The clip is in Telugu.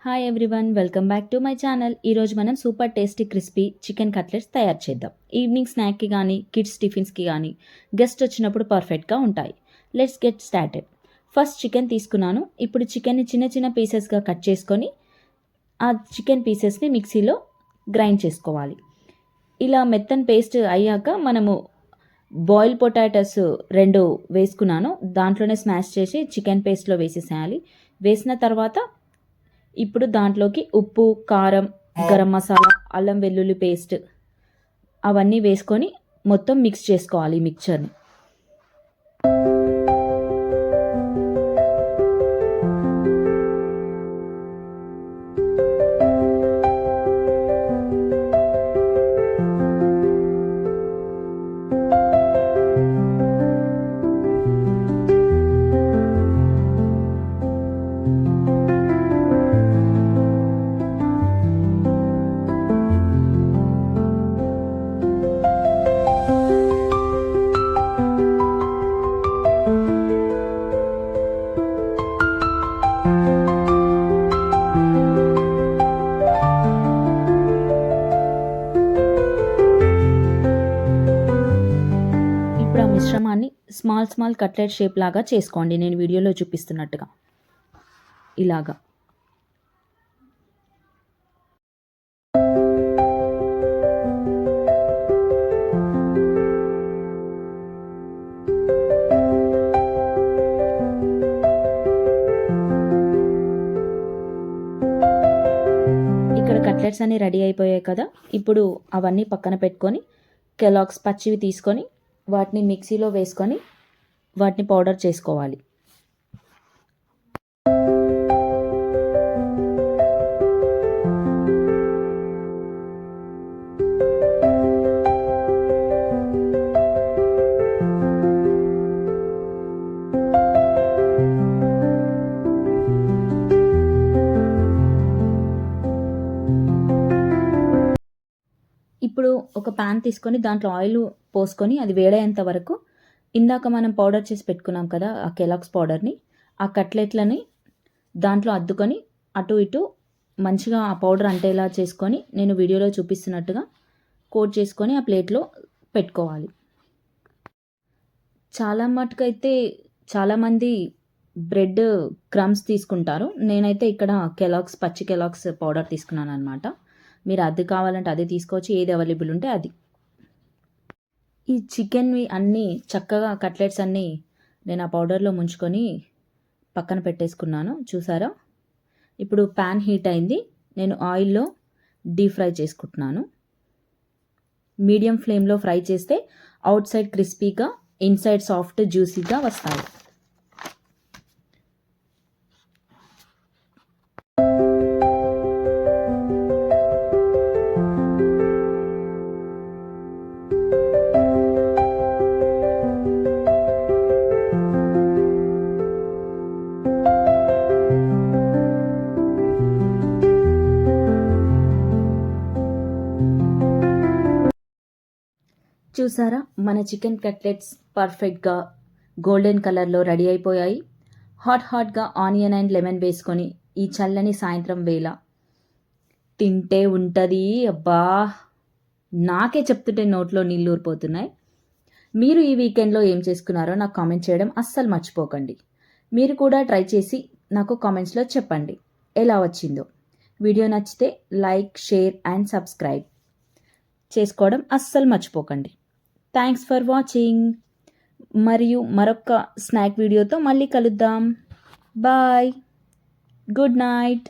Hi everyone, welcome back to my channel. ఈరోజు మనం super tasty crispy chicken cutlets తయారు చేద్దాం. ఈవినింగ్ స్నాక్కి కానీ కిడ్స్ టిఫిన్స్కి కానీ గెస్ట్ వచ్చినప్పుడు పర్ఫెక్ట్గా ఉంటాయి. Let's get started. First chicken తీసుకున్నాను. ఇప్పుడు చికెన్ని చిన్న చిన్న పీసెస్గా కట్ చేసుకొని ఆ చికెన్ పీసెస్ని మిక్సీలో గ్రైండ్ చేసుకోవాలి. ఇలా మెత్తని పేస్ట్ అయ్యాక మనము బాయిల్ పొటాటోస్ 2 వేసుకున్నాను. దాంట్లోనే స్మాష్ చేసి చికెన్ పేస్ట్లో వేసేసేయాలి. వేసిన తర్వాత ఇప్పుడు దాంట్లోకి ఉప్పు, కారం, గరం మసాలా, అల్లం వెల్లుల్లి పేస్ట్ అవన్నీ వేసుకొని మొత్తం మిక్స్ చేసుకోవాలి ఈ మిక్చర్ని. ఇప్పుడు ఆ మిశ్రమాన్ని స్మాల్ కట్లెట్ షేప్ లాగా చేసుకోండి. నేను వీడియోలో చూపిస్తున్నట్టుగా ఇలాగా. ఇక్కడ కట్లెట్స్ అన్నీ రెడీ అయిపోయాయి కదా. ఇప్పుడు అవన్నీ పక్కన పెట్టుకొని కెలాగ్స్ పచ్చివి తీసుకొని వాటిని మిక్సీలో వేసుకొని వాటిని పౌడర్ చేసుకోవాలి. ఇప్పుడు ఒక ప్యాన్ తీసుకొని దాంట్లో ఆయిల్ పోసుకొని అది వేడేంత వరకు ఇందాక మనం పౌడర్ చేసి పెట్టుకున్నాం కదా ఆ కెలాగ్స్ పౌడర్ని, ఆ కట్లెట్లని దాంట్లో అద్దుకొని అటు ఇటు మంచిగా ఆ పౌడర్ అంటేలా చేసుకొని నేను వీడియోలో చూపిస్తున్నట్టుగా కోట్ చేసుకొని ఆ ప్లేట్లో పెట్టుకోవాలి. చాలా మటుకైతే చాలామంది బ్రెడ్ క్రమ్స్ తీసుకుంటారు. నేనైతే ఇక్కడ పచ్చి కెలాగ్స్ పౌడర్ తీసుకున్నాను అనమాట. మీరు అది కావాలంటే అది తీసుకోవచ్చు, ఏది అవైలబుల్ ఉంటే అది. ఈ చికెన్వి అన్నీ చక్కగా కట్లెట్స్ అన్నీ నేను ఆ పౌడర్లో ముంచుకొని పక్కన పెట్టేసుకున్నాను. చూసారా? ఇప్పుడు ప్యాన్ హీట్ అయింది. నేను ఆయిల్లో డీప్ ఫ్రై చేసుకుంటున్నాను. మీడియం ఫ్లేమ్లో ఫ్రై చేస్తే అవుట్ సైడ్ క్రిస్పీగా, ఇన్సైడ్ సాఫ్ట్ జ్యూసీగా వస్తాయి. చూసారా? మన చికెన్ కట్లెట్స్ పర్ఫెక్ట్గా గోల్డెన్ కలర్లో రెడీ అయిపోయాయి. హాట్గా ఆనియన్ అండ్ లెమన్ వేసుకొని ఈ చల్లని సాయంత్రం వేళ తింటే ఉంటుంది. అబ్బా, నాకే చెప్తుంటే నోట్లో నీళ్ళు ఊరిపోతున్నాయి. మీరు ఈ వీకెండ్లో ఏం చేసుకున్నారో నాకు కామెంట్ చేయడం అస్సలు మర్చిపోకండి. మీరు కూడా ట్రై చేసి నాకు కామెంట్స్లో చెప్పండి ఎలా వచ్చిందో. వీడియో నచ్చితే లైక్, షేర్ అండ్ సబ్స్క్రైబ్ చేసుకోవడం అస్సలు మర్చిపోకండి. Thanks for watching. మరియు మరొక స్నాక్ వీడియోతో మళ్ళీ కలుద్దాం. Bye, good night.